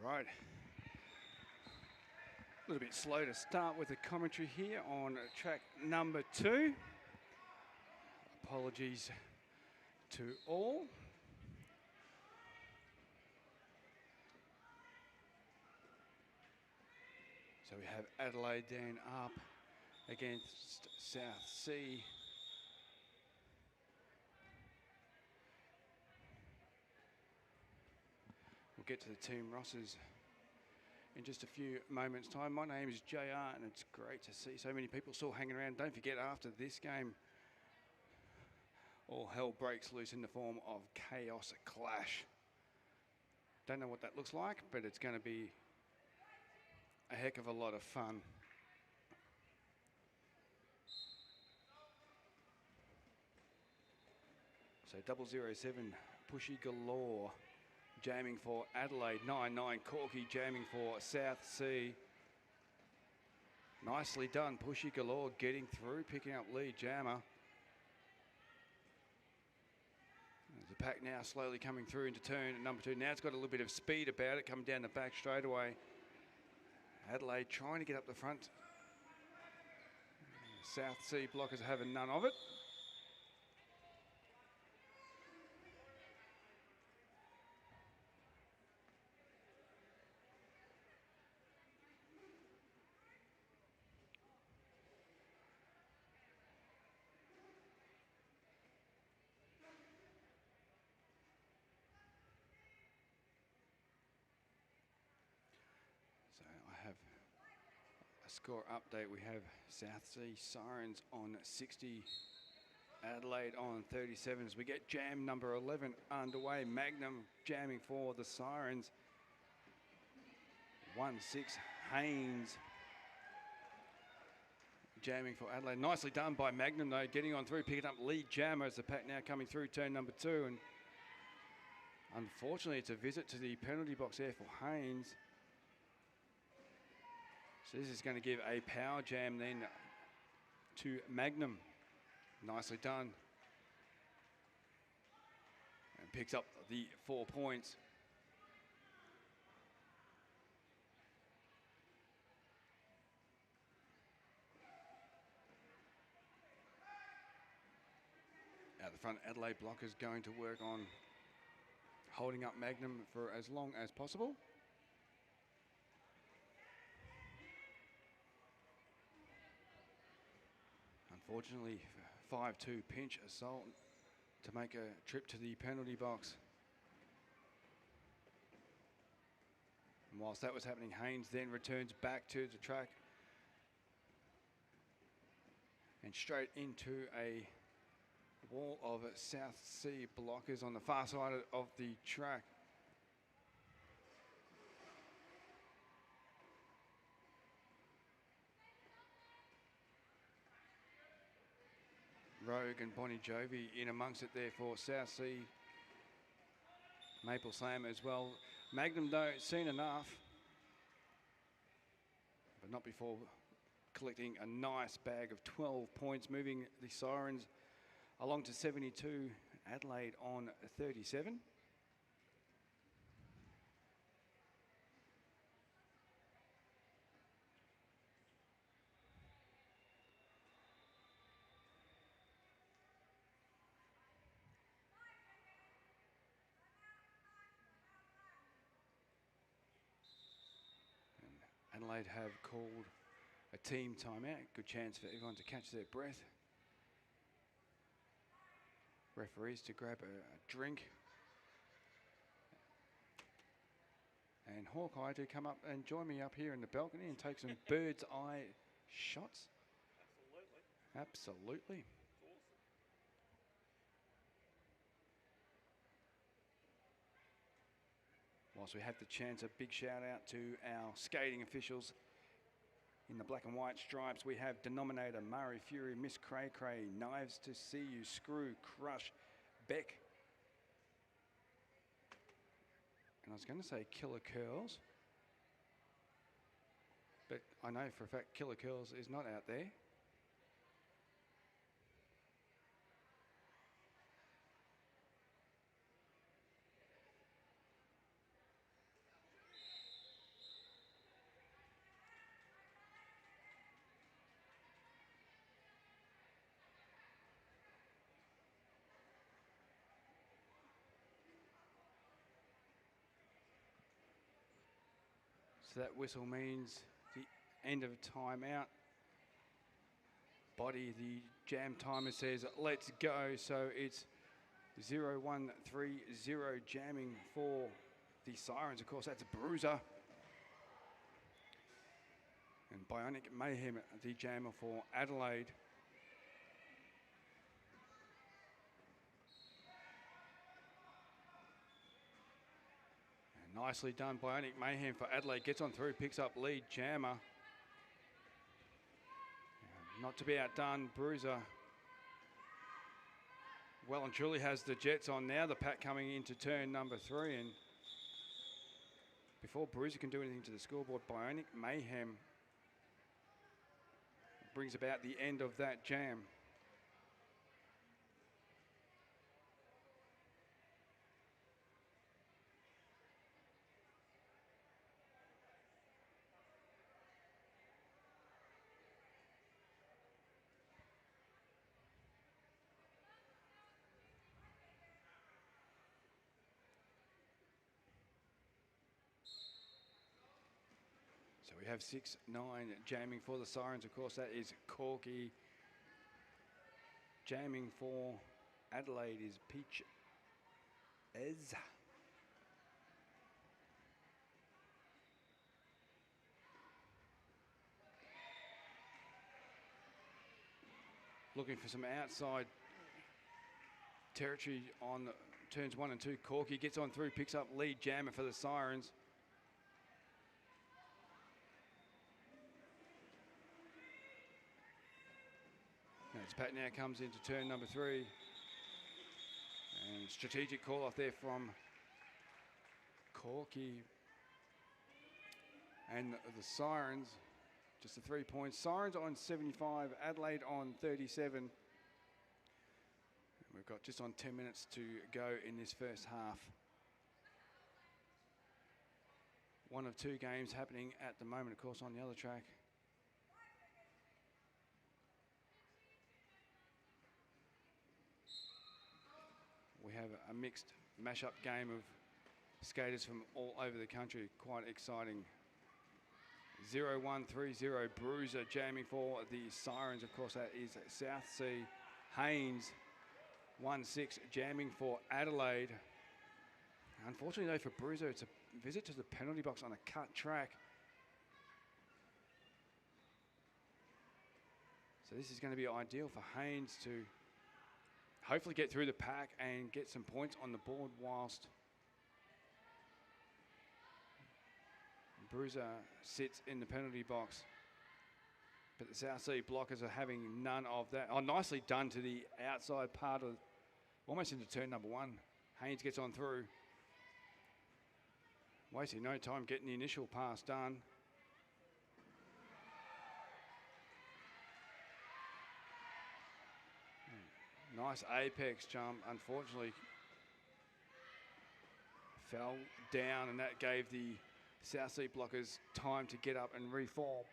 Right. A little bit slow to start with the commentary here on track number 2. Apologies to all. So we have Adelaide then up against South Sea. We'll get to the team rosters in just a few moments' time. My name is JR and it's great to see so many people still hanging around. Don't forget, after this game, all hell breaks loose in the form of Chaos Clash. Don't know what that looks like, but it's going to be a heck of a lot of fun. So 007 Pushy Galore jamming for Adelaide. 99 Corky jamming for South Sea. Nicely done, Pushy Galore getting through, picking up lead jammer. The pack now slowly coming through into turn number 2. Now it's got a little bit of speed about it, coming down the back straight away. Adelaide trying to get up the front. South Sea blockers having none of it. So I have a score update. We have South Sea Sirens on 60, Adelaide on 37 as we get jam number 11 underway. Magnum jamming for the Sirens. 1-6 Haynes jamming for Adelaide. Nicely done by Magnum though, getting on through, picking up lead jammer as the pack now coming through turn number 2. And unfortunately it's a visit to the penalty box there for Haynes. So this is going to give a power jam then to Magnum. Nicely done. And picks up the 4 points. Out the front, Adelaide blockers going to work on holding up Magnum for as long as possible. Unfortunately, 5-2 pinch assault to make a trip to the penalty box. And whilst that was happening, Haynes then returns back to the track and straight into a wall of South Sea blockers on the far side of the track. Rogue and Bonnie Jovi in amongst it there for South Sea. Maple Slam as well. Magnum though, seen enough, but not before collecting a nice bag of 12 points, moving the Sirens along to 72, Adelaide on 37. Adelaide have called a team timeout. Good chance for everyone to catch their breath. Referees to grab a drink. And Hawkeye to come up and join me up here in the balcony and take some bird's eye shots. Absolutely. Absolutely. Whilst we have the chance, a big shout out to our skating officials. In the black and white stripes, we have Denominator, Murray Fury, Miss Cray Cray, Knives to See You, Screw, Crush, Beck. And I was going to say Killer Curls, but I know for a fact Killer Curls is not out there. So that whistle means the end of timeout. Body, the jam timer says, let's go. So it's 0-1-3-0 jamming for the Sirens. Of course, that's a bruiser. And Bionic Mayhem, the jammer for Adelaide. And nicely done, Bionic Mayhem for Adelaide. Gets on through, picks up lead jammer. Not to be outdone, Bruiser well and truly has the jets on now. The pack coming into turn number 3, and before Bruiser can do anything to the scoreboard, Bionic Mayhem brings about the end of that jam. So we have 6-9 jamming for the Sirens. Of course, that is Corky. Jamming for Adelaide is Peach Ez. Looking for some outside territory on turns 1 and 2. Corky gets on through, picks up lead jammer for the Sirens. As Pat now comes into turn number 3. And strategic call off there from Corky. And the Sirens, just the 3 points. Sirens on 75, Adelaide on 37. And we've got just on 10 minutes to go in this first half. One of 2 games happening at the moment, of course, on the other track. We have a mixed mash-up game of skaters from all over the country. Quite exciting. 0-1-3-0 Bruiser jamming for the Sirens. Of course, that is South Sea. Haynes 1-6 jamming for Adelaide. Unfortunately, though, for Bruiser, it's a visit to the penalty box on a cut track. So this is going to be ideal for Haynes to hopefully get through the pack and get some points on the board whilst Bruiser sits in the penalty box. But the South Sea blockers are having none of that. Oh, nicely done to the outside part of, almost into turn number 1. Haynes gets on through. Wasting no time getting the initial pass done. Nice apex jump, unfortunately fell down, and that gave the South Sea blockers time to get up and reform.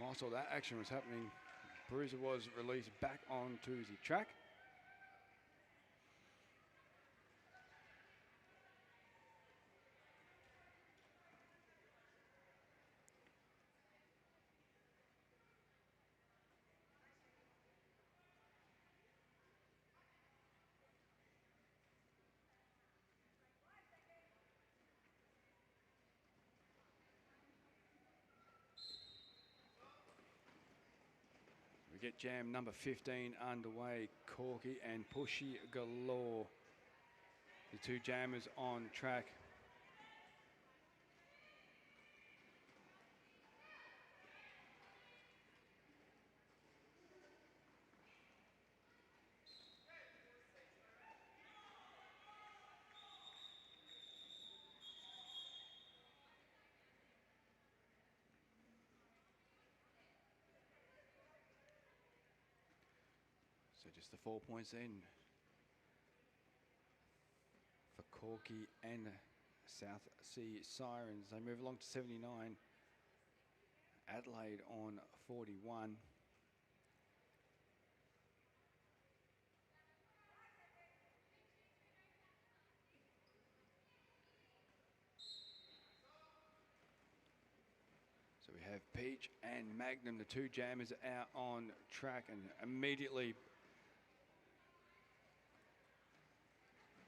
Whilst all that action was happening, Bruiser was released back onto the track. Get jam number 15 underway. Corky and Pushy Galore, the 2 jammers on track. So just the 4 points in for Corky and South Sea Sirens. They move along to 79. Adelaide on 41. So we have Peach and Magnum, the two jammers, out on track, and immediately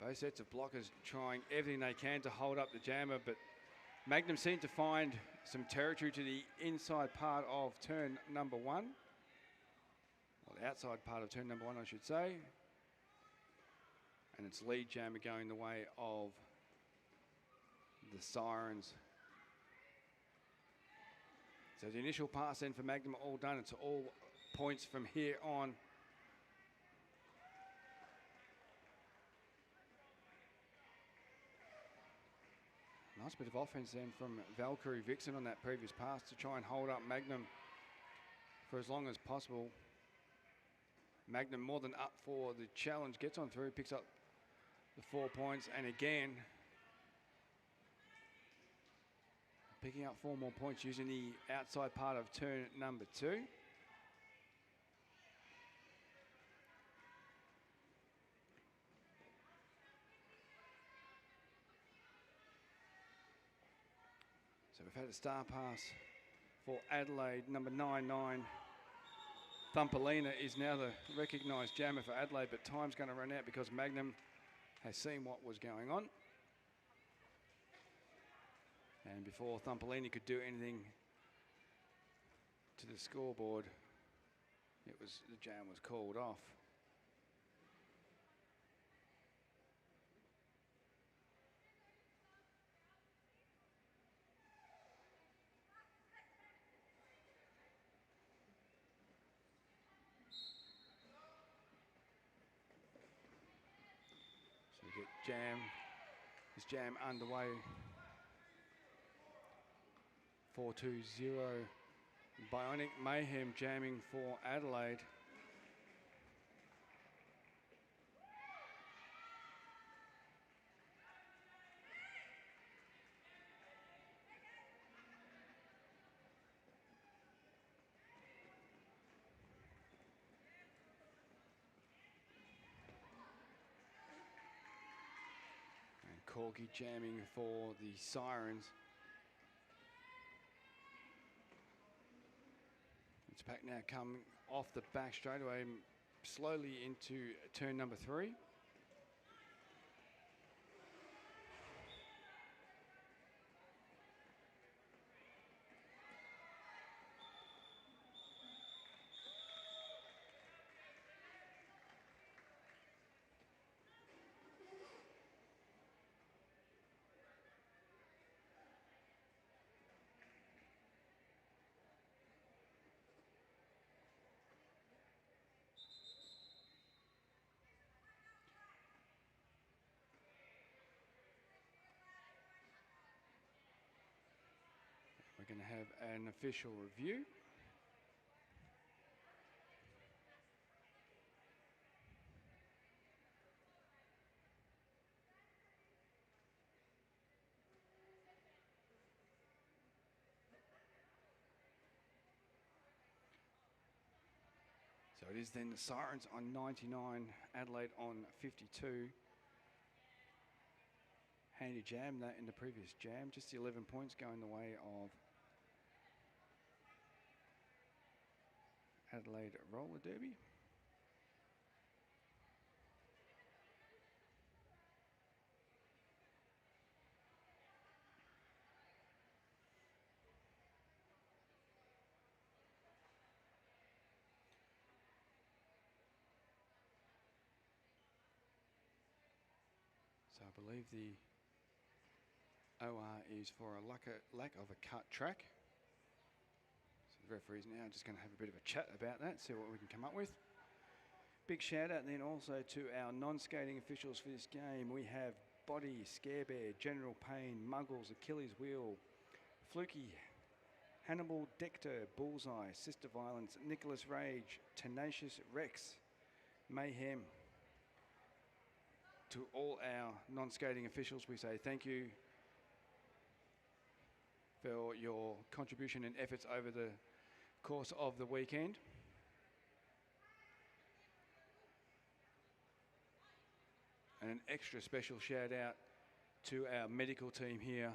both sets of blockers trying everything they can to hold up the jammer, but Magnum seemed to find some territory to the inside part of turn number one. Well, the outside part of turn number one, I should say. And it's lead jammer going the way of the Sirens. So the initial pass then for Magnum all done. It's all points from here on. Nice bit of offense then from Valkyrie Vixen on that previous pass to try and hold up Magnum for as long as possible. Magnum more than up for the challenge, gets on through, picks up the 4 points, and again picking up 4 more points using the outside part of turn number 2. So we've had a star pass for Adelaide, number 99. Thumpelina is now the recognised jammer for Adelaide, but time's going to run out because Magnum has seen what was going on. And before Thumpelina could do anything to the scoreboard, the jam was called off. So we get this jam underway. 4-2-0. Bionic Mayhem jamming for Adelaide. And Corgi jamming for the Sirens. It's back now, coming off the back straight away, slowly into turn number 3. We're going to have an official review. So it is then the Sirens on 99, Adelaide on 52. Handy jam that in the previous jam, just the 11 points going the way of Adelaide Roller Derby. So I believe the OR is for a lack of a cut track. So the referee's now just going to have a bit of a chat about that, see what we can come up with. Big shout out then also to our non-skating officials for this game. We have Body, Scarebear, General Pain, Muggles, Achilles Wheel, Fluky, Hannibal, Dector, Bullseye, Sister Violence, Nicholas Rage, Tenacious Rex, Mayhem. To all our non-skating officials, we say thank you for your contribution and efforts over the course of the weekend. And an extra special shout out to our medical team here.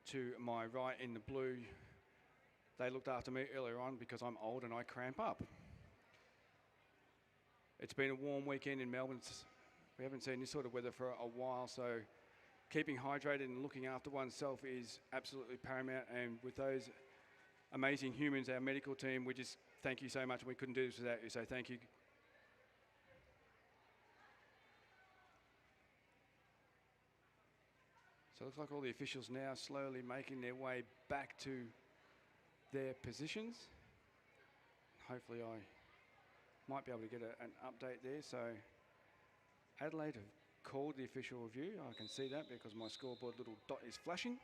To my right in the blue, They looked after me earlier on because I'm old and I cramp up. It's been a warm weekend in Melbourne. We haven't seen this sort of weather for a while, so keeping hydrated and looking after oneself is absolutely paramount. And with those amazing humans, our medical team, we just thank you so much. We couldn't do this without you, so thank you. So it looks like all the officials now slowly making their way back to their positions. Hopefully I might be able to get an update there. So Adelaide have called the official review. I can see that because my scoreboard little dot is flashing.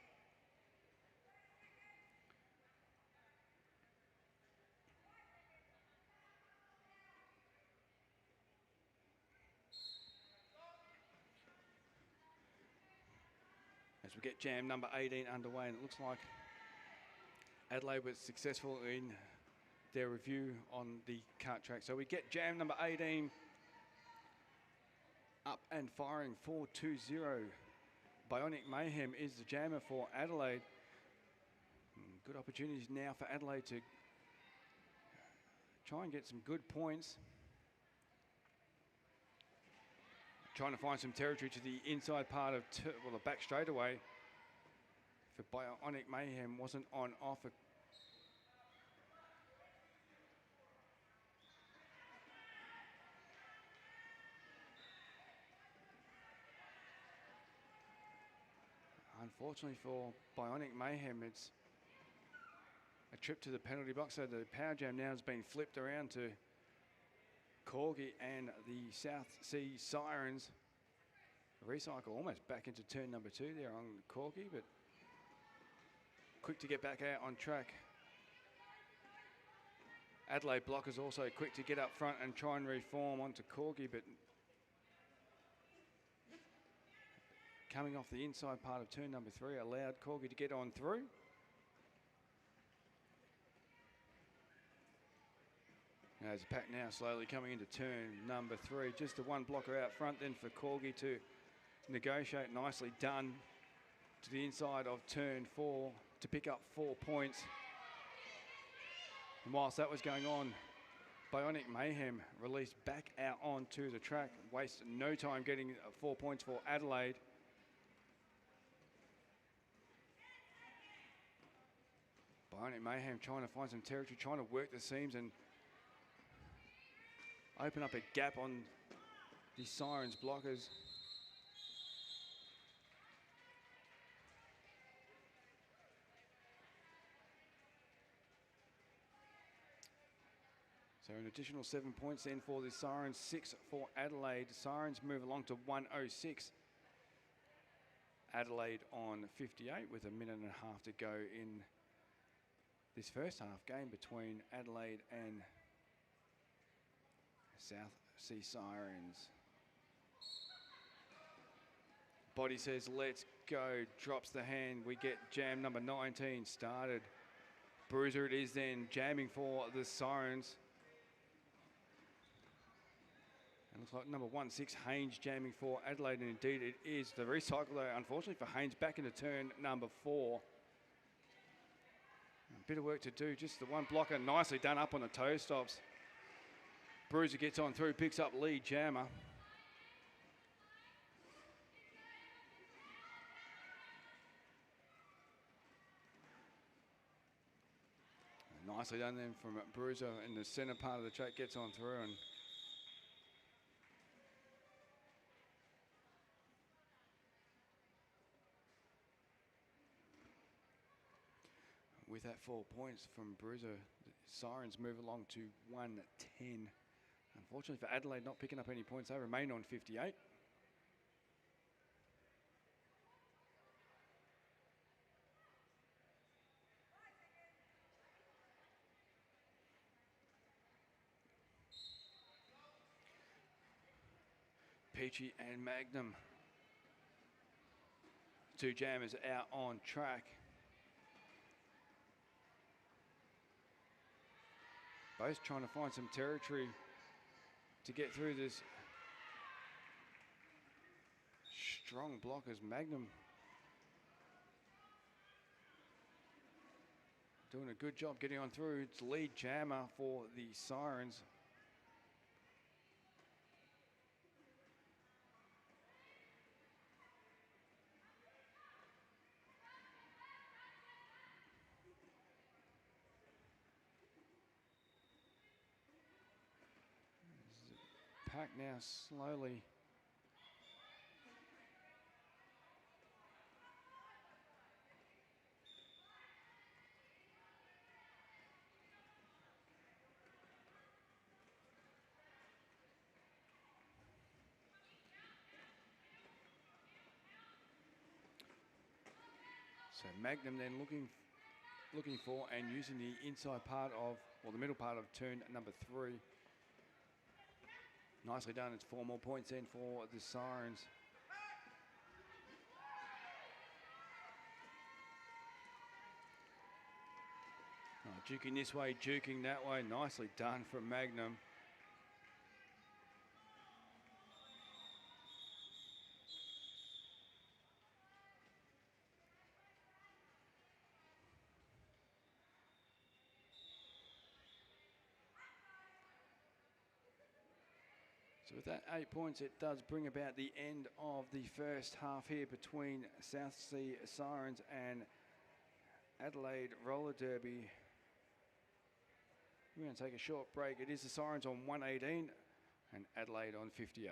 As we get jam number 18 underway, and it looks like Adelaide was successful in their review on the kart track. So we get jam number 18 up and firing 4.20. Bionic Mayhem is the jammer for Adelaide. Good opportunities now for Adelaide to try and get some good points. Trying to find some territory to the inside part of, the back straightaway. For Bionic Mayhem wasn't on offer. Unfortunately for Bionic Mayhem, it's a trip to the penalty box. So the power jam now has been flipped around to Corgi and the South Sea Sirens. Recycle almost back into turn number 2 there on Corgi, but quick to get back out on track. Adelaide blockers also quick to get up front and try and reform onto Corgi, but coming off the inside part of turn number 3 allowed Corgi to get on through. As the pack now slowly coming into turn number 3. Just the one blocker out front then for Corgi to negotiate. Nicely done to the inside of turn 4 to pick up 4 points. And whilst that was going on, Bionic Mayhem released back out onto the track. Wasted no time getting 4 points for Adelaide. Bionic Mayhem trying to find some territory, trying to work the seams and open up a gap on the Sirens blockers. So an additional 7 points then for the Sirens, 6 for Adelaide. Sirens move along to 106. Adelaide on 58 with a minute and a half to go in this first half game between Adelaide and South Sea Sirens. Body says, let's go. Drops the hand. We get jam number 19 started. Bruiser it is then, jamming for the Sirens. And looks like number 16, Haynes, jamming for Adelaide. And indeed it is. The recycle, though, unfortunately for Haynes, back into turn number 4. A bit of work to do. Just the one blocker, nicely done up on the toe stops. Bruiser gets on through, picks up lead jammer. Nicely done then from Bruiser in the centre part of the track, gets on through. And with that 4 points from Bruiser, the Sirens move along to 110. Unfortunately for Adelaide, not picking up any points. They remain on 58. Peachy and Magnum. 2 jammers out on track. Both trying to find some territory to get through this strong blockers. Magnum doing a good job getting on through. It's lead jammer for the Sirens. Pack now slowly. So Magnum then looking for and using the inside part of, or the middle part of turn number 3. Nicely done. It's 4 more points in for the Sirens. Oh, juking this way, juking that way. Nicely done from Magnum. So with that 8 points, it does bring about the end of the first half here between South Sea Sirens and Adelaide Roller Derby. We're going to take a short break. It is the Sirens on 118 and Adelaide on 58.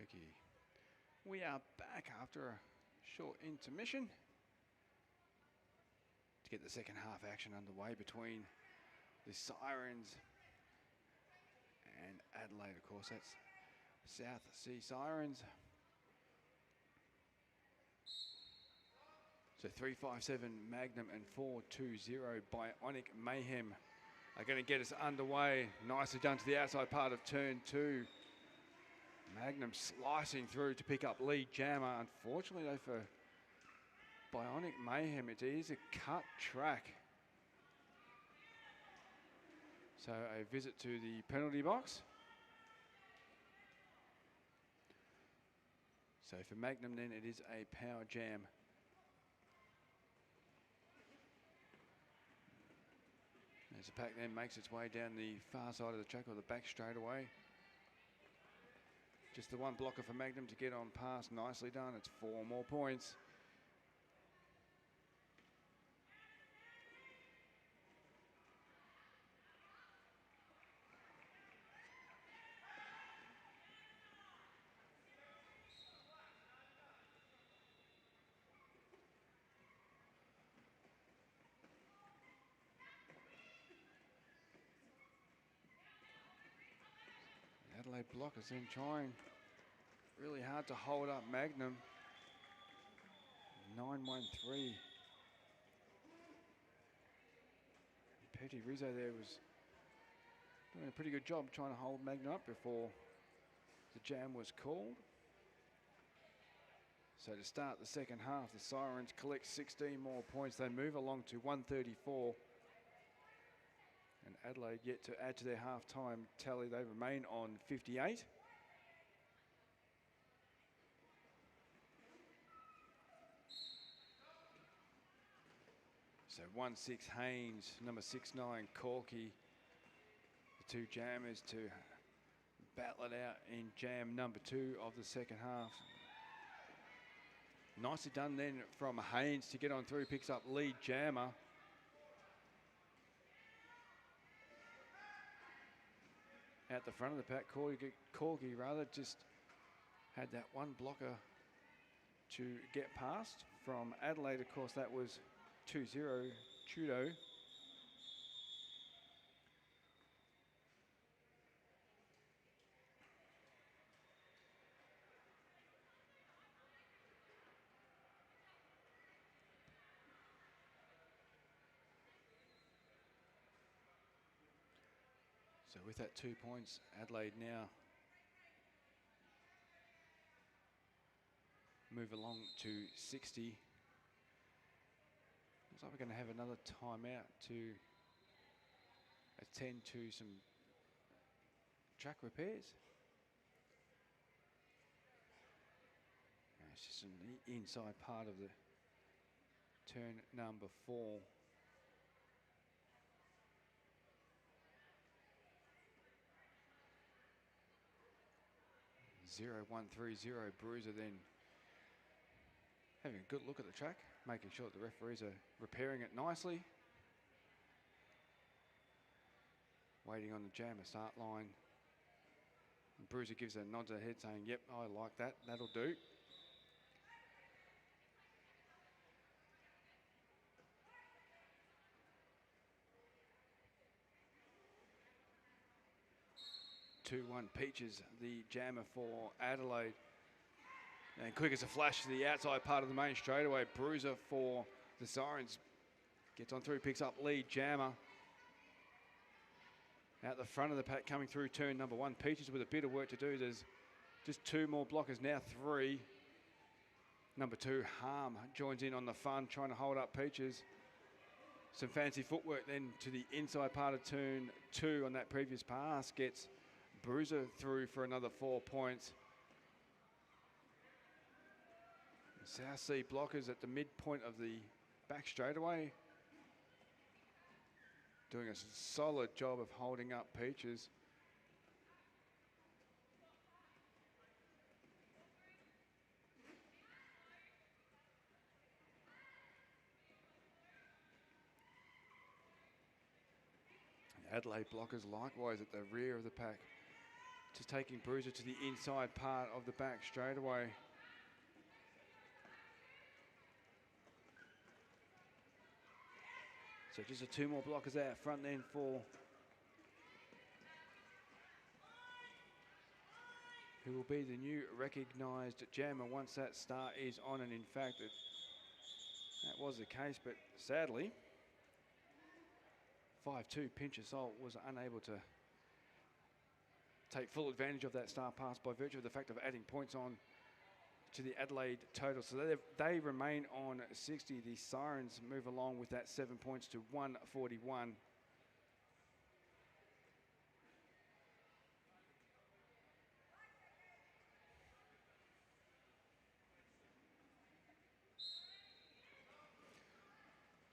Okey-dokey. We are back after a short intermission to get the second half action underway between the Sirens and Adelaide. Of course, that's South Sea Sirens. So 357 Magnum and 420 Bionic Mayhem are going to get us underway. Nicely done to the outside part of turn 2. Magnum slicing through to pick up lead jammer. Unfortunately though for Bionic Mayhem, it is a cut track. So a visit to the penalty box. So for Magnum then it is a power jam. As the pack then makes its way down the far side of the track, or the back straightaway. Just the one blocker for Magnum to get on past. Nicely done. It's 4 more points. Adelaide blockers then trying really hard to hold up Magnum. 9-1-3. Petty Rizzo there was doing a pretty good job trying to hold Magnum up before the jam was called. So to start the second half, the Sirens collect 16 more points. They move along to 134. And Adelaide yet to add to their half-time tally. They remain on 58. So 1-6 Haynes, number 6-9 Corky. The two jammers to battle it out in jam number 2 of the second half. Nicely done then from Haynes to get on through, picks up lead jammer. At the front of the pack, Corgi rather just had that one blocker to get past. From Adelaide, of course, that was 2-0 Trudeau. So with that 2 points, Adelaide now move along to 60. Looks like we're going to have another timeout to attend to some track repairs. It's just on the inside part of the turn number 4. 0-1-3-0 Bruiser then having a good look at the track, making sure that the referees are repairing it nicely. Waiting on the jammer start line. And Bruiser gives a nod to the head saying, yep, I like that, that'll do. Peaches, the jammer for Adelaide. And quick as a flash to the outside part of the main straightaway. Bruiser for the Sirens. Gets on through, picks up lead jammer. Out the front of the pack coming through turn number 1. Peaches with a bit of work to do. There's just 2 more blockers, now 3. Number 2, Harm, joins in on the fun, trying to hold up Peaches. Some fancy footwork then to the inside part of turn 2 on that previous pass. Gets Bruiser through for another 4 points. South Sea blockers at the midpoint of the back straightaway. Doing a solid job of holding up Peaches. Adelaide blockers likewise at the rear of the pack. Just taking Bruiser to the inside part of the back straight away. So just the 2 more blockers out front then for who will be the new recognised jammer once that start is on. And in fact, that was the case, but sadly, 5-2 Pinch Assault was unable to take full advantage of that start pass by virtue of the fact of adding points on to the Adelaide total. So they remain on 60. The Sirens move along with that 7 points to 141.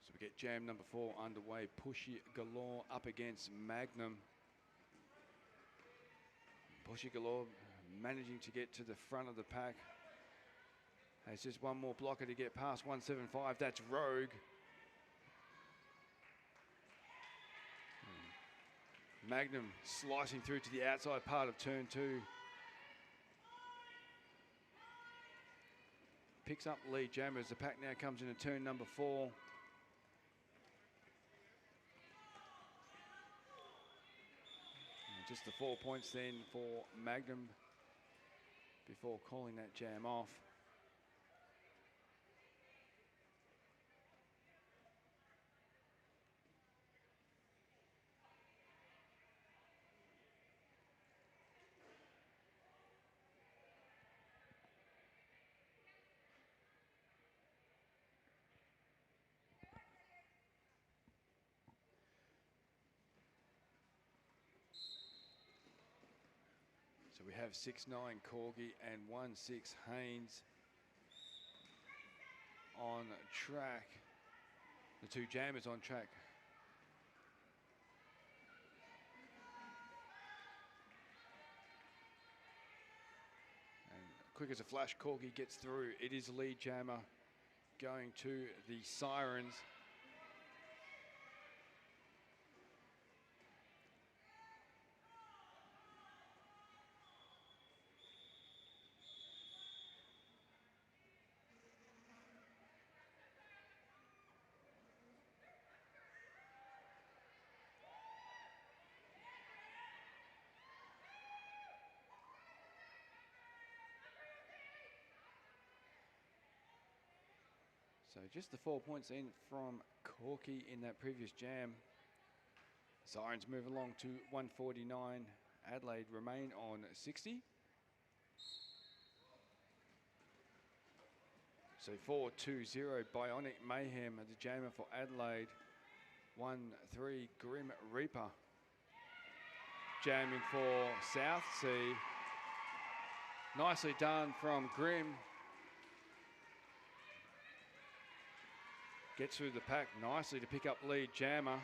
So we get jam number 4 underway. Pushy Galore up against Magnum. Pushy Galore managing to get to the front of the pack. There's just one more blocker to get past 175. That's Rogue. Magnum slicing through to the outside part of turn 2. Picks up lead jammer as the pack now comes into turn number 4. And just the 4 points then for Magnum before calling that jam off. So we have 6-9 Corgi and 1-6 Haynes on track. The 2 jammers on track. And quick as a flash, Corgi gets through. It is lead jammer going to the Sirens. So just the 4 points in from Corky in that previous jam. Sirens move along to 149. Adelaide remain on 60. So 4-2-0 Bionic Mayhem at the jammer for Adelaide. 1-3 Grim Reaper. Jamming for South Sea. Nicely done from Grim. Gets through the pack nicely to pick up lead jammer.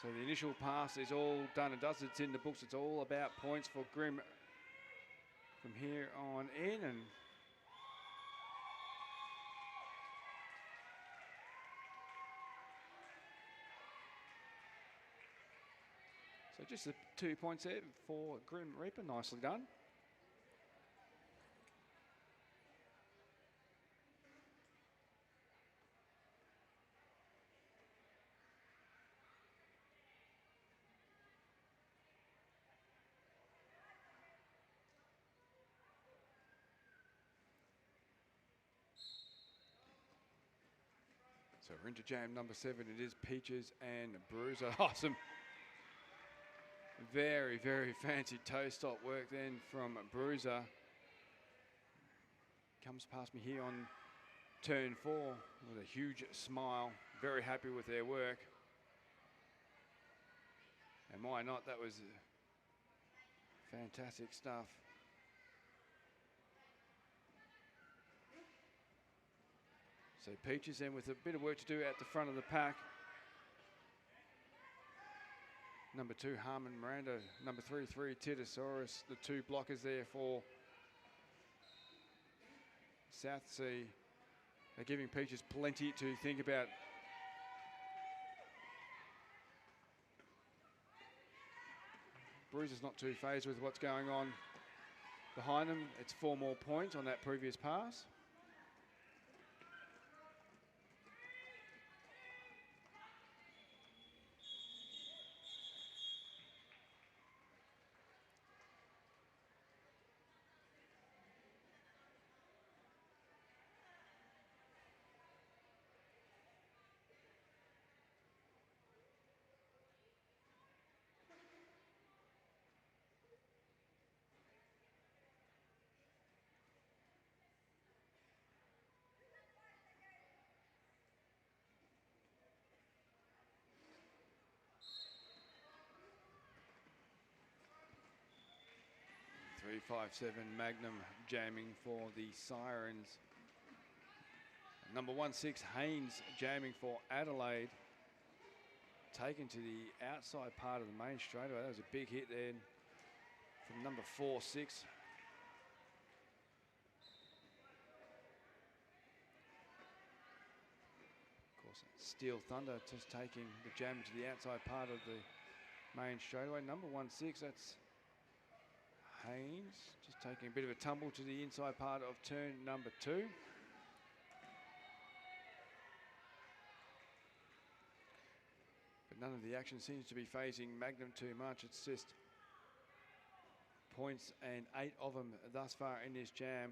So the initial pass is all done and dusted. It's in the books. It's all about points for Grim from here on in. And so just the 2 points there for Grim Reaper. Nicely done. So we're into jam number 7. It is Peaches and Bruiser. Awesome. Very, very fancy toe stop work then from Bruiser. Comes past me here on turn 4 with a huge smile. Very happy with their work. And why not? That was fantastic stuff. So Peaches then with a bit of work to do at the front of the pack. Number 2, Harmon Miranda. Number 3, Titosaurus. The 2 blockers there for South Sea. They're giving Peaches plenty to think about. Bruiser's not too phased with what's going on behind them. It's 4 more points on that previous pass. .357 Magnum jamming for the Sirens. Number 16 Haynes jamming for Adelaide. Taken to the outside part of the main straightaway. That was a big hit there from number 46. Of course, Steel Thunder just taking the jam to the outside part of the main straightaway. Number 16, that's Haynes, just taking a bit of a tumble to the inside part of turn number 2. But none of the action seems to be phasing Magnum too much. It's just points, and 8 of them thus far in this jam.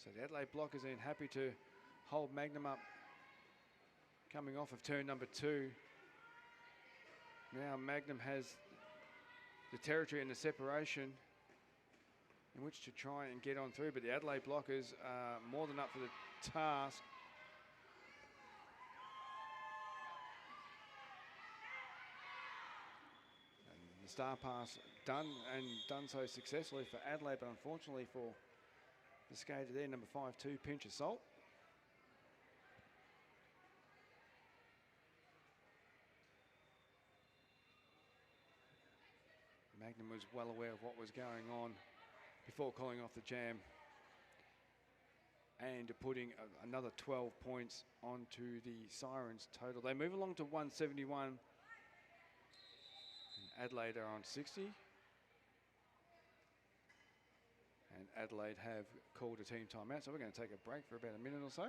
So the Adelaide blockers are happy to hold Magnum up coming off of turn number 2. Now Magnum has the territory and the separation in which to try and get on through, but the Adelaide blockers are more than up for the task. And the star pass done, and done so successfully for Adelaide, but unfortunately for the skater there, number 52, Pinch of Salt. Magnum was well aware of what was going on before calling off the jam and putting another 12 points onto the Sirens total. They move along to 171. And Adelaide are on 60. And Adelaide have called a team timeout, so we're going to take a break for about a minute or so.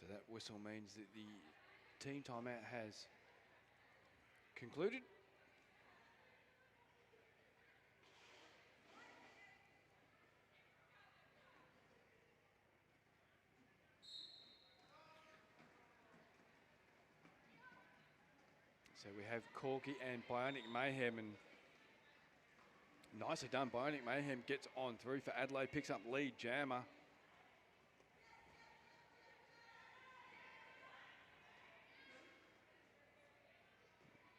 So that whistle means that the team timeout has concluded. So we have Corky and Bionic Mayhem, and nicely done. Bionic Mayhem gets on through for Adelaide, picks up lead jammer.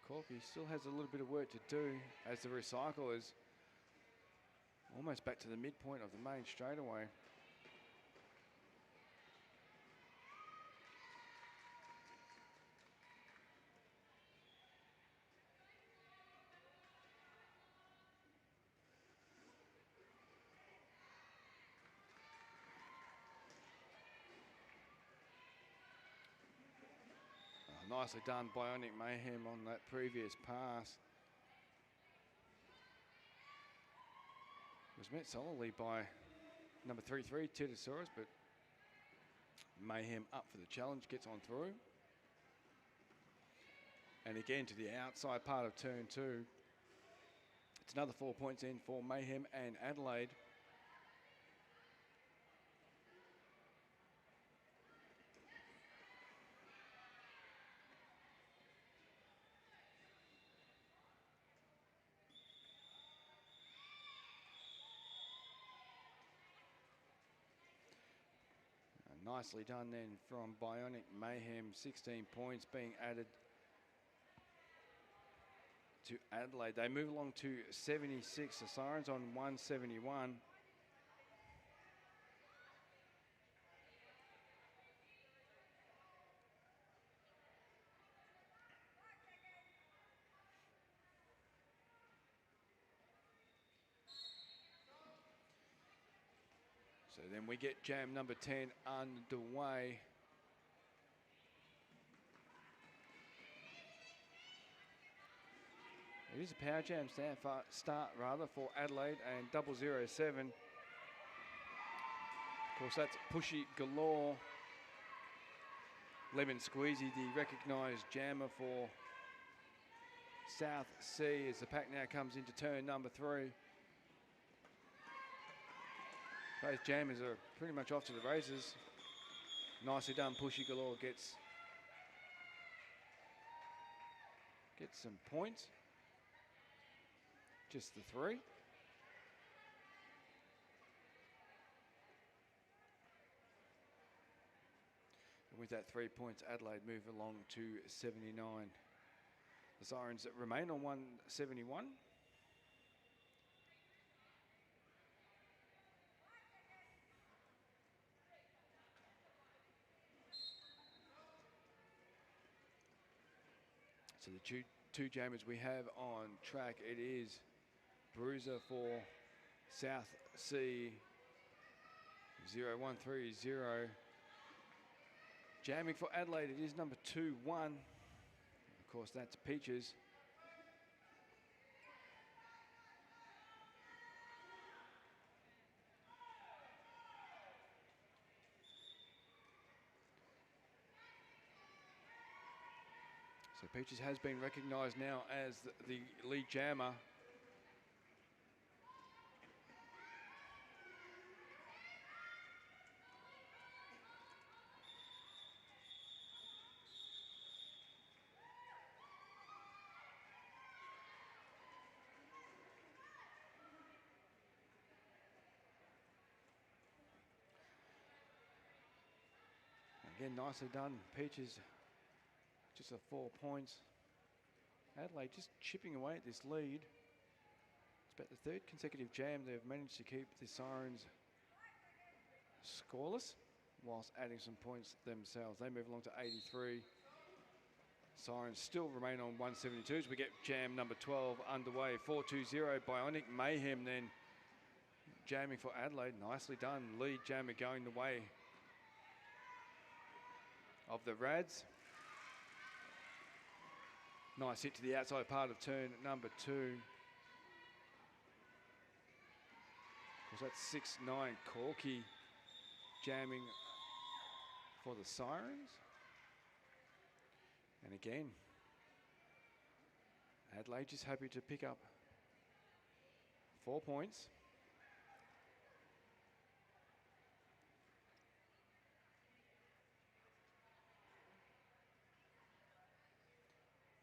Corky still has a little bit of work to do as the recycle is almost back to the midpoint of the main straightaway. Nicely done, Bionic Mayhem on that previous pass. Was met solidly by number 33, Titosaurus, but Mayhem up for the challenge, gets on through. And again to the outside part of turn 2. It's another 4 points in for Mayhem and Adelaide. Nicely done then from Bionic Mayhem, 16 points being added to Adelaide. They move along to 76, the Sirens on 171. So then we get jam number 10 underway. It is a power jam start rather for Adelaide and 007. Of course, that's Pushy Galore. Lemon Squeezy, the recognised jammer for South Sea, as the pack now comes into turn number 3. Both jammers are pretty much off to the races. Nicely done. Pushy Galore gets some points. Just the 3. And with that 3 points, Adelaide move along to 79. The Sirens remain on 171. So the two jammers we have on track, it is Bruiser for South Sea 0130. Jamming for Adelaide, it is number 21. Of course, that's Peaches. So Peaches has been recognised now as the lead jammer. Again, nicely done. Peaches, just a 4 points. Adelaide just chipping away at this lead. It's about the 3rd consecutive jam they've managed to keep the Sirens scoreless whilst adding some points themselves. They move along to 83. Sirens still remain on 172 as we get jam number 12 underway. 420 Bionic Mayhem then jamming for Adelaide. Nicely done. Lead jammer going the way of the RADs. Nice hit to the outside part of turn number 2. Of course, that's 6-9 Corky jamming for the Sirens. And again, Adelaide just happy to pick up 4 points.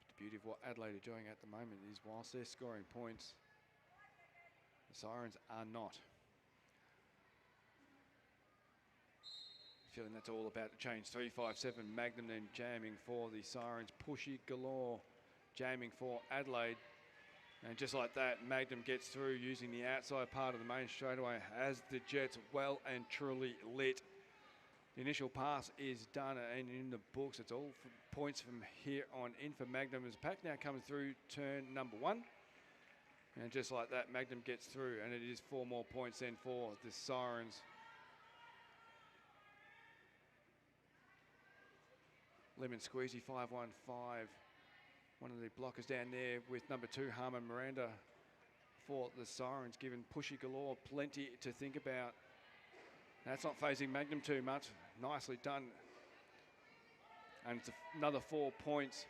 The beauty of what Adelaide are doing at the moment is whilst they're scoring points, the Sirens are not. Feeling that's all about to change. 357 Magnum then jamming for the Sirens. Pushy Galore jamming for Adelaide. And just like that, Magnum gets through using the outside part of the main straightaway as the Jets well and truly lit. The initial pass is done and in the books. It's all for points from here on in for Magnum as pack now comes through turn number 1. And just like that, Magnum gets through and it is 4 more points then for the Sirens. Lemon Squeezy 515. One of the blockers down there with number 2, Harmon Miranda for the Sirens, giving Pushy Galore plenty to think about. That's not phasing Magnum too much. Nicely done. And it's another 4 points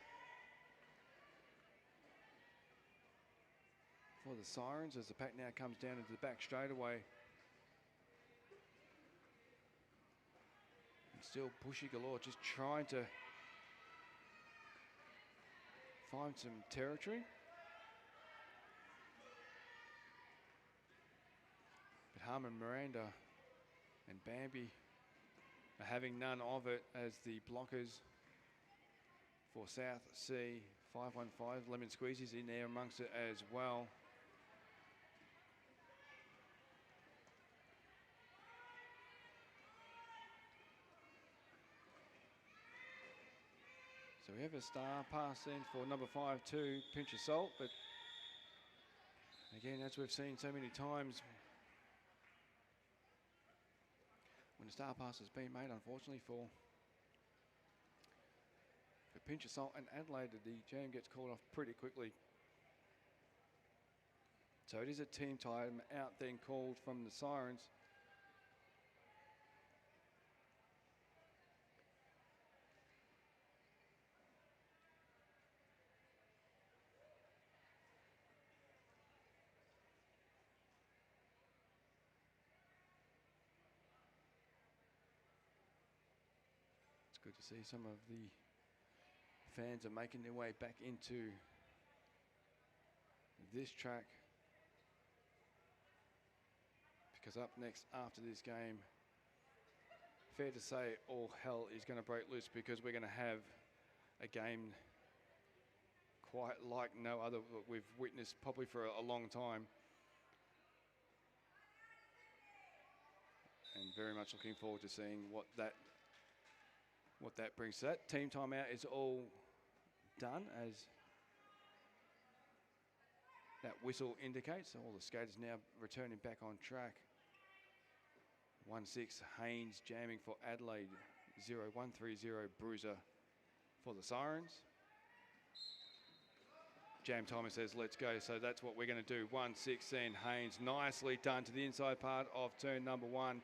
for the Sirens as the pack now comes down into the back straightaway. And still Pushy galore, just trying to find some territory. But Harmon Miranda and Bambi are having none of it as the blockers for South Sea 515. Lemon Squeezy's in there amongst it as well. So we have a star pass in for number 5 too, Pinch of Salt, but again, as we've seen so many times, when a star pass has been made, unfortunately for Pinch of Salt and Adelaide, the jam gets called off pretty quickly. So it is a team time out then called from the Sirens. It's good to see some of the fans are making their way back into this track, because up next after this game, fair to say all hell is going to break loose, because we're going to have a game quite like no other that we've witnessed probably for a long time, and very much looking forward to seeing what that brings. So that team timeout is all done, as that whistle indicates. All the skaters now returning back on track. 1-6 Haynes jamming for Adelaide. 0-1-3-0 Bruiser for the Sirens. Jam timer says let's go, so that's what we're going to do. 1-6 then Haynes, nicely done to the inside part of turn number 1.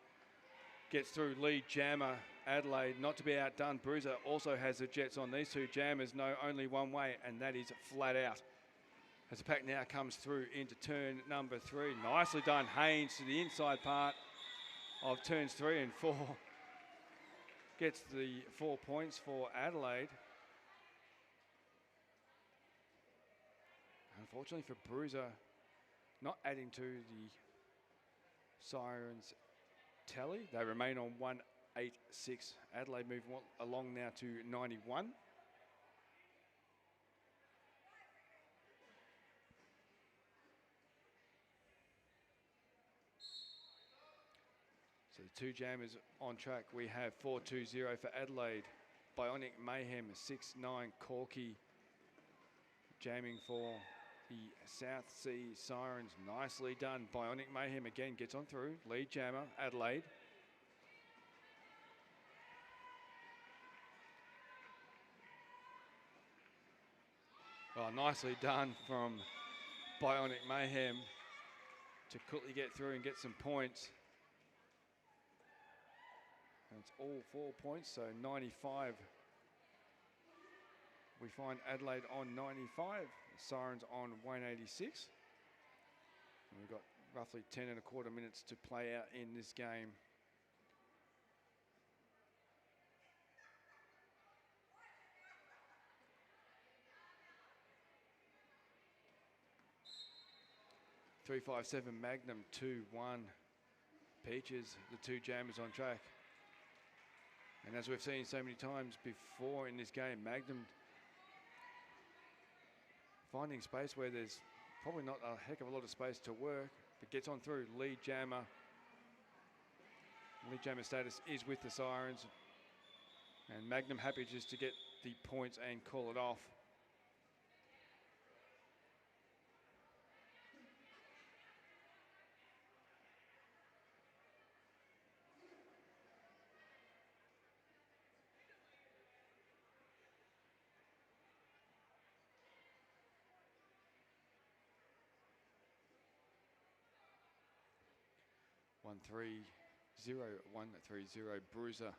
Gets through lead jammer Adelaide, not to be outdone. Bruiser also has the jets on. These two jammers know only one way, and that is flat out. As the pack now comes through into turn number 3. Nicely done Haynes to the inside part of turns 3 and 4. Gets the 4 points for Adelaide. Unfortunately for Bruiser, not adding to the Sirens tally. They remain on 186. Adelaide move along now to 91. So the two jammers on track. We have 4-2-0 for Adelaide. Bionic Mayhem 6-9 Corky jamming for the South Sea Sirens. Nicely done. Bionic Mayhem again gets on through. Lead jammer Adelaide. Well, nicely done from Bionic Mayhem to quickly get through and get some points. And it's all 4 points, so 95. We find Adelaide on 95, Sirens on 186. And we've got roughly 10 and a quarter minutes to play out in this game. .357 Magnum 2-1 Peaches, the two jammers on track. And as we've seen so many times before in this game, Magnum finding space where there's probably not a heck of a lot of space to work, but gets on through. Lead jammer. Lead jammer status is with the Sirens. And Magnum happy just to get the points and call it off. 0130 Bruiser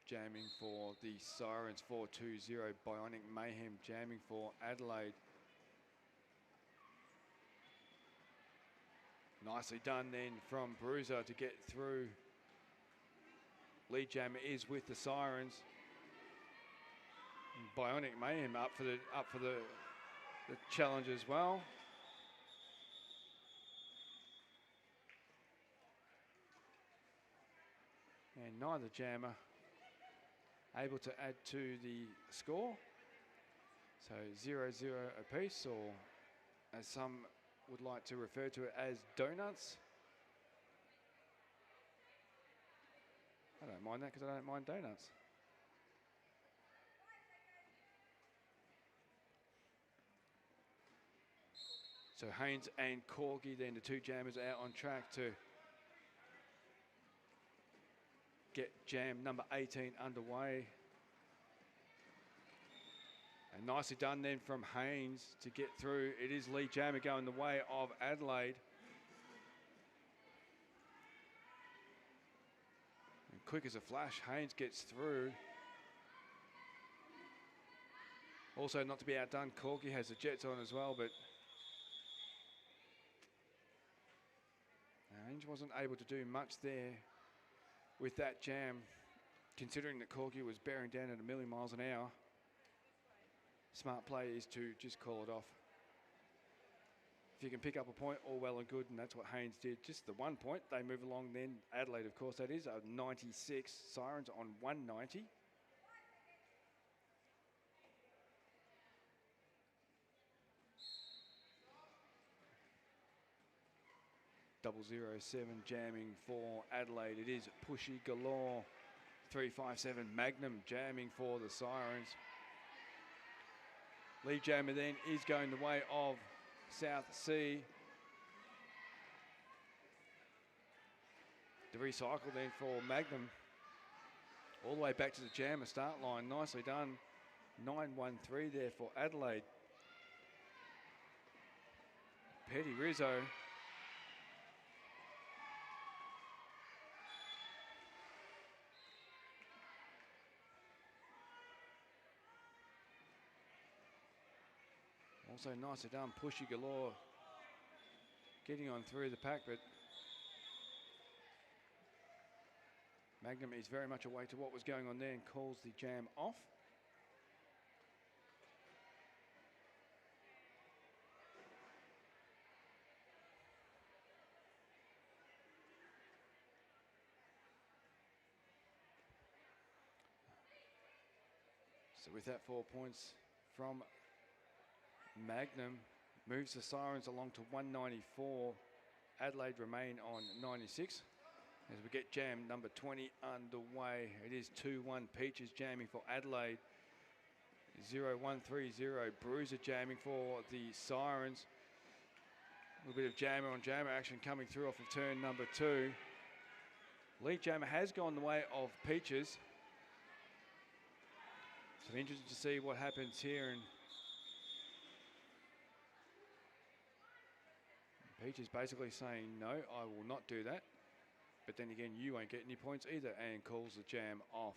jamming for the Sirens. 420 Bionic Mayhem jamming for Adelaide. Nicely done then from Bruiser to get through. Lead jammer is with the Sirens. Bionic Mayhem up for the challenge as well. And neither jammer able to add to the score. So 0-0 apiece, or as some would like to refer to it as donuts. I don't mind that because I don't mind donuts. So Haynes and Corgi, then the two jammers out on track to get jam number 18 underway. And nicely done then from Haynes to get through. It is Lee Jammer going the way of Adelaide. And quick as a flash, Haynes gets through. Also not to be outdone, Corgi has the jets on as well, but Haynes wasn't able to do much there with that jam, considering that Corgi was bearing down at 1,000,000 miles an hour. Smart play is to just call it off. If you can pick up a point, all well and good, and that's what Haynes did. Just the 1 point. They move along then. Adelaide, of course, that is, 96. Sirens on 190. .007 jamming for Adelaide. It is Pushy Galore. 357 Magnum jamming for the Sirens. Lead jammer then is going the way of South Sea. The recycle then for Magnum. All the way back to the jammer start line. Nicely done. 913 there for Adelaide. Petty Rizzo. Also nicely done, Pushy Galore getting on through the pack, but Magnum is very much awake to what was going on there and calls the jam off. So with that 4 points from Magnum, moves the Sirens along to 194. Adelaide remain on 96. As we get jam number 20 underway. It is 2-1 Peaches jamming for Adelaide. 0130 Bruiser jamming for the Sirens. A little bit of jammer on jammer action coming through off of turn number 2. Lead jammer has gone the way of Peaches. So I'm interested to see what happens here. And Peaches basically saying, no, I will not do that. But then again, you won't get any points either, and calls the jam off.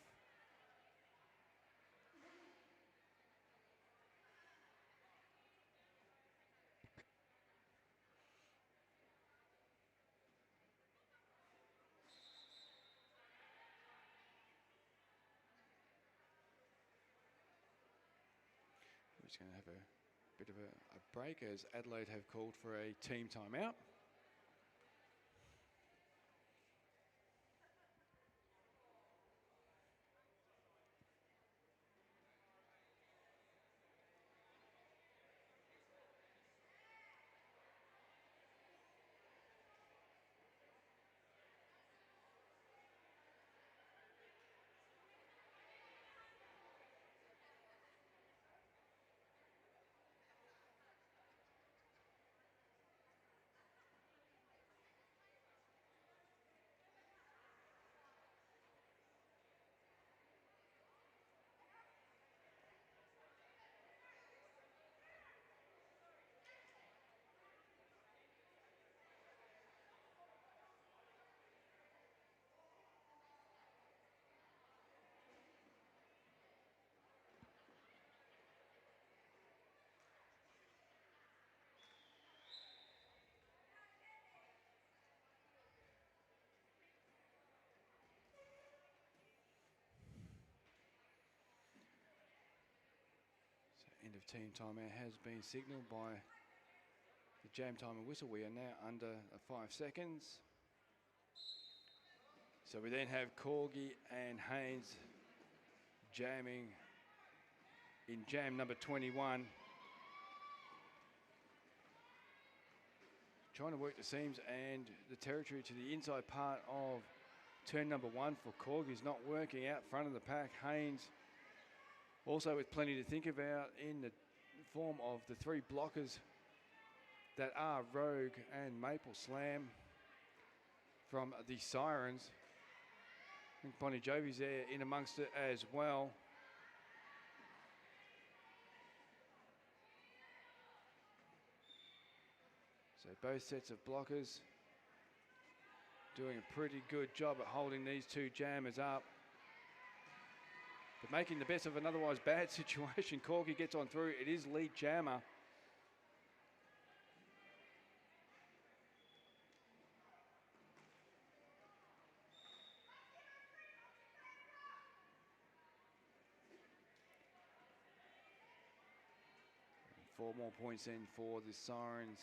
We're just going to have a bit of a break as Adelaide have called for a team timeout. of team timeout has been signalled by the jam time and whistle. We are now under 5 seconds. So we then have Corgi and Haynes jamming in jam number 21. Trying to work the seams and the territory to the inside part of turn number 1 for Corgi is not working out front of the pack. Haynes also with plenty to think about in the form of the 3 blockers that are Rogue and Maple Slam from the Sirens. I think Bonnie Jovi's there in amongst it as well. So both sets of blockers doing a pretty good job at holding these 2 jammers up. But making the best of an otherwise bad situation. Corgi gets on through. It is lead jammer. And 4 more points in for the Sirens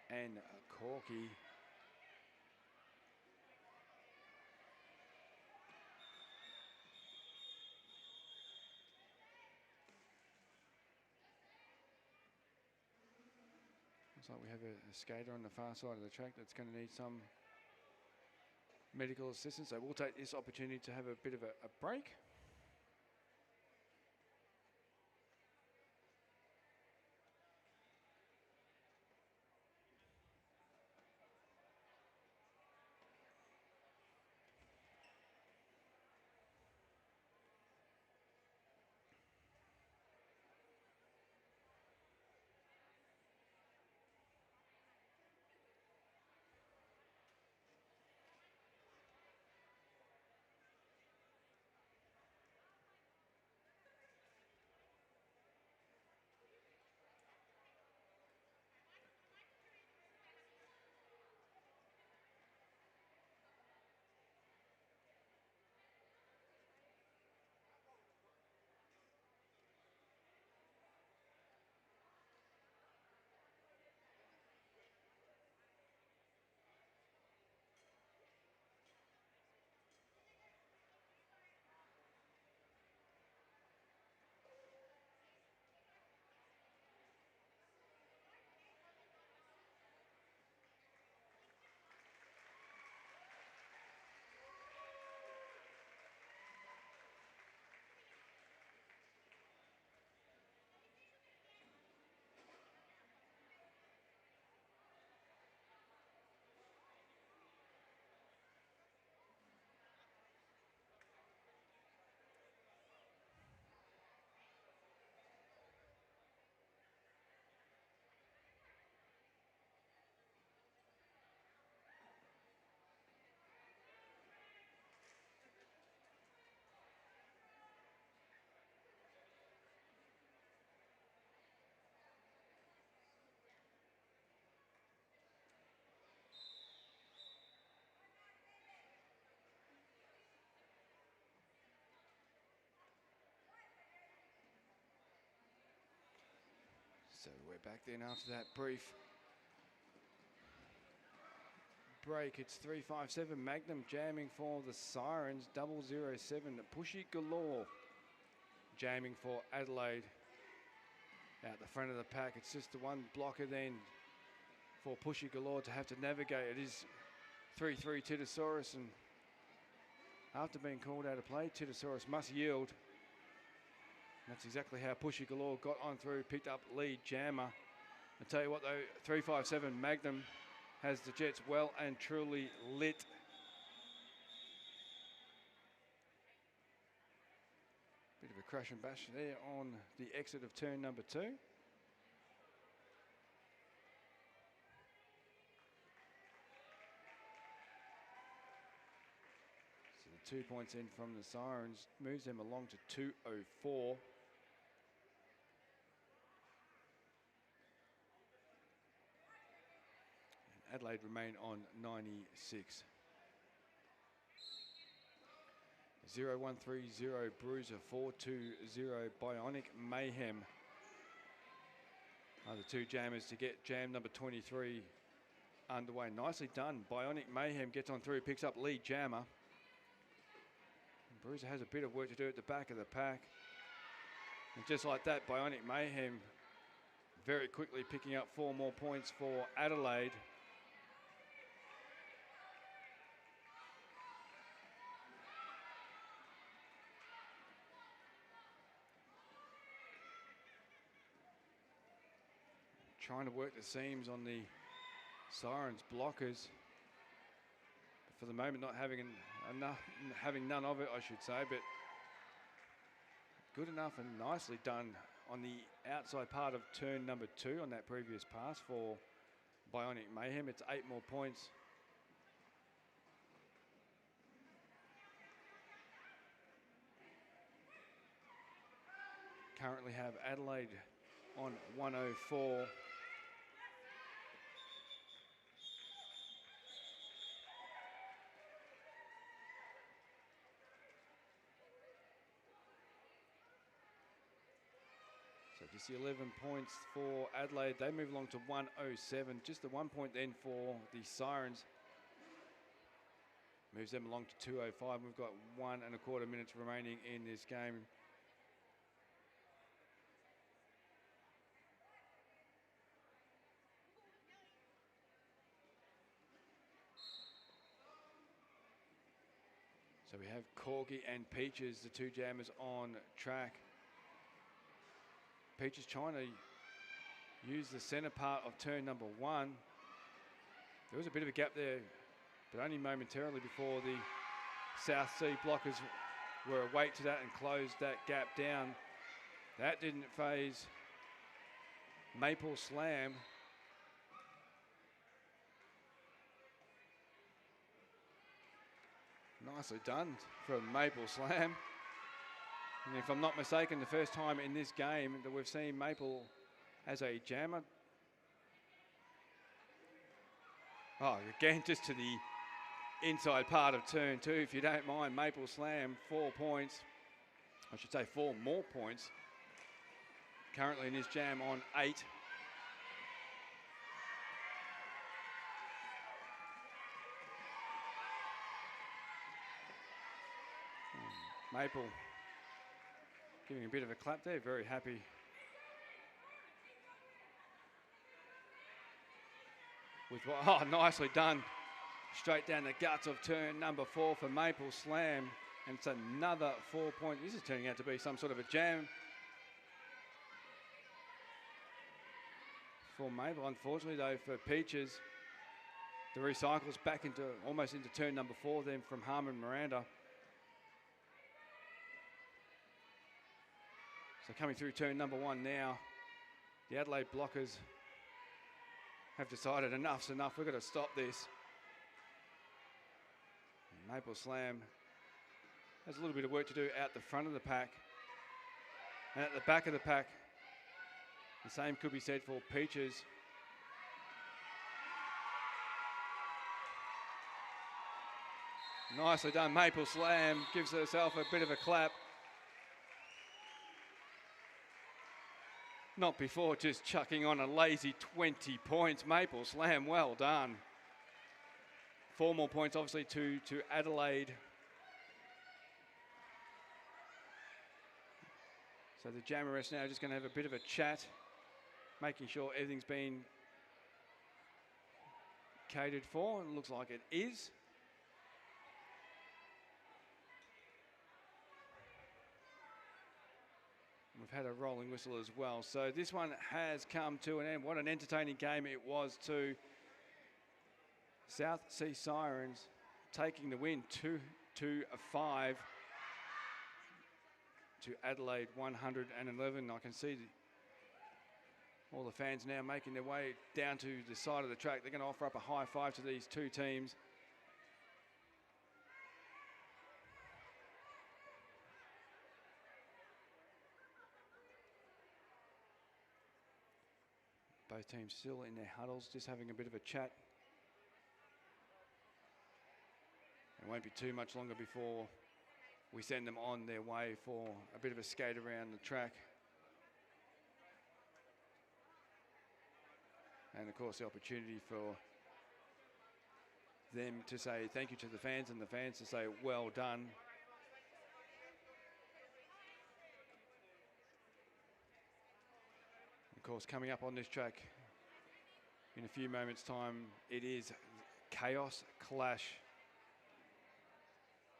and Corgi. Looks like we have a skater on the far side of the track that's going to need some medical assistance. So we'll take this opportunity to have a bit of a break. So we're back then after that brief break. It's 357 Magnum jamming for the Sirens, 007 Pushy Galore jamming for Adelaide. Out the front of the pack, it's just the one blocker then for Pushy Galore to have to navigate. It is 3-3 Titosaurus, and after being called out of play, Titosaurus must yield. That's exactly how Pushy Galore got on through, picked up lead jammer. I tell you what though, 357 Magnum has the Jets well and truly lit. Bit of a crash and bash there on the exit of turn number 2. So the 2 points in from the Sirens moves them along to 204. Adelaide remain on 96. 0130 Bruiser 420 Bionic Mayhem The two jammers to get jam number 23 underway. Nicely done. Bionic Mayhem gets on through, picks up lead jammer. Bruiser has a bit of work to do at the back of the pack. And just like that, Bionic Mayhem very quickly picking up 4 more points for Adelaide. Trying to work the seams on the Sirens blockers. But for the moment, not having having none of it, I should say. But good enough and nicely done on the outside part of turn number 2 on that previous pass for Bionic Mayhem. It's 8 more points. Currently have Adelaide on 104. So just the 11 points for Adelaide. They move along to 107. Just the 1 point then for the Sirens. Moves them along to 205. We've got 1¼ minutes remaining in this game. So we have Corgi and Peaches, the two jammers on track. Peaches trying to use the centre part of turn number 1. There was a bit of a gap there, but only momentarily before the South Sea blockers were awake to that and closed that gap down. That didn't phase Maple Slam. Nicely done from Maple Slam. And if I'm not mistaken, the first time in this game that we've seen Maple as a jammer. Oh, again, just to the inside part of turn 2, if you don't mind. Maple Slam, 4 points. I should say 4 more points. Currently in this jam on 8. Maple giving a bit of a clap there, very happy. With what, oh, nicely done. Straight down the guts of turn number 4 for Maple Slam. And it's another 4 point. This is turning out to be some sort of a jam for Maple. Unfortunately though for Peaches, the recycles back into almost into turn number 4 then from Harmon Miranda. So coming through turn number 1 now, the Adelaide blockers have decided enough's enough, we've got to stop this. And Maple Slam has a little bit of work to do out the front of the pack. And at the back of the pack, the same could be said for Peaches. Nicely done, Maple Slam gives herself a bit of a clap. Not before just chucking on a lazy 20 points. Maple Slam, well done. 4 more points, obviously, to Adelaide. So the jammeress now just going to have a bit of a chat, making sure everything's been catered for. It looks like it is. We've had a rolling whistle as well. So this one has come to an end. What an entertaining game it was too. South Sea Sirens taking the win 2-5 to Adelaide 111. I can see all the fans now making their way down to the side of the track. They're going to offer up a high five to these two teams. Both teams still in their huddles, just having a bit of a chat. It won't be too much longer before we send them on their way for a bit of a skate around the track. And of course the opportunity for them to say thank you to the fans and the fans to say well done. Of course, coming up on this track in a few moments' time, it is Chaos Clash.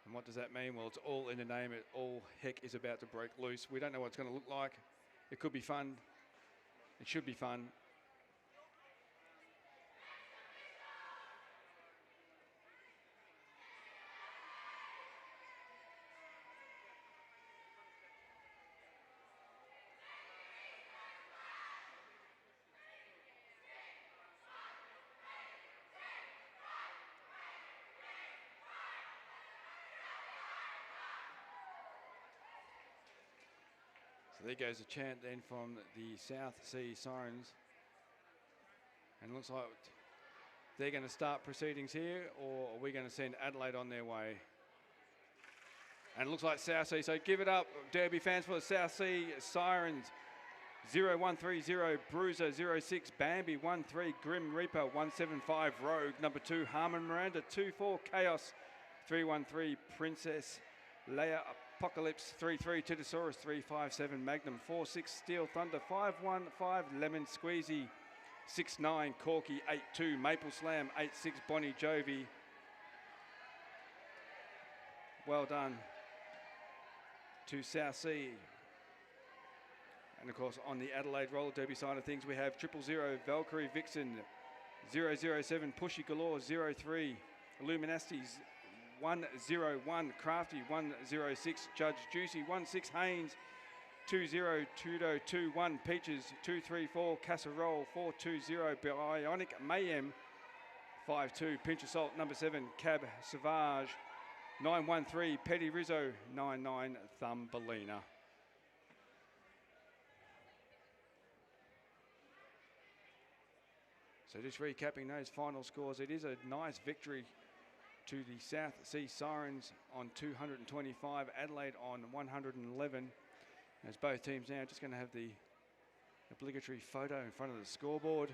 And what does that mean? Well, it's all in the name. All heck is about to break loose. We don't know what it's going to look like. It could be fun. It should be fun. So there goes a chant then from the South Sea Sirens. And it looks like they're going to start proceedings here, or are we going to send Adelaide on their way? And it looks like South Sea, so give it up, Derby fans, for the South Sea Sirens. 0130 Bruiser, 06 Bambi, 13 Grim Reaper, 175 Rogue, number 2 Harmon Miranda, 24 Chaos, 313 Princess Leia Apocalypse, 33 Titosaurus, 357 Magnum, 46 Steel Thunder, 515 Lemon Squeezy, 69 Corky, 82 Maple Slam, 86 Bonnie Jovi. Well done to South Sea. And of course on the Adelaide Roller Derby side of things we have 000 Valkyrie Vixen, 007 Pushy Galore, 03 Illuminasties, 101 Crafty, 106 Judge Juicy, 16 Haynes, 20 Tudo, 21 Peaches, 234 Casserole, 420 Bionic Mayhem, 52 Pinch of Salt, number 7 Cab Savage, 913 Petty Rizzo, 99 Thumbelina. So just recapping those final scores, it is a nice victory to the South Sea Sirens on 225, Adelaide on 111. As both teams now just going to have the obligatory photo in front of the scoreboard.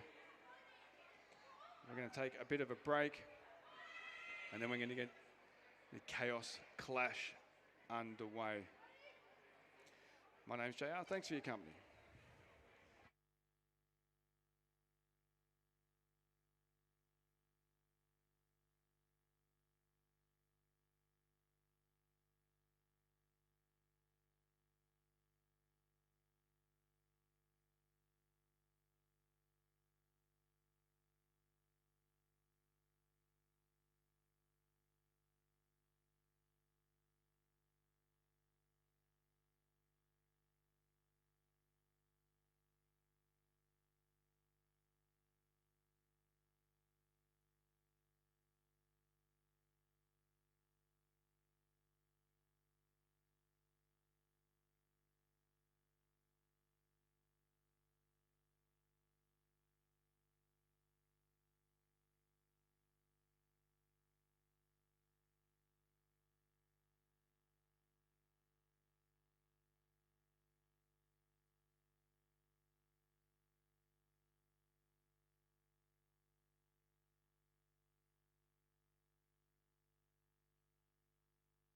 We're going to take a bit of a break and then we're going to get the Chaos Clash underway. My name's JR, thanks for your company.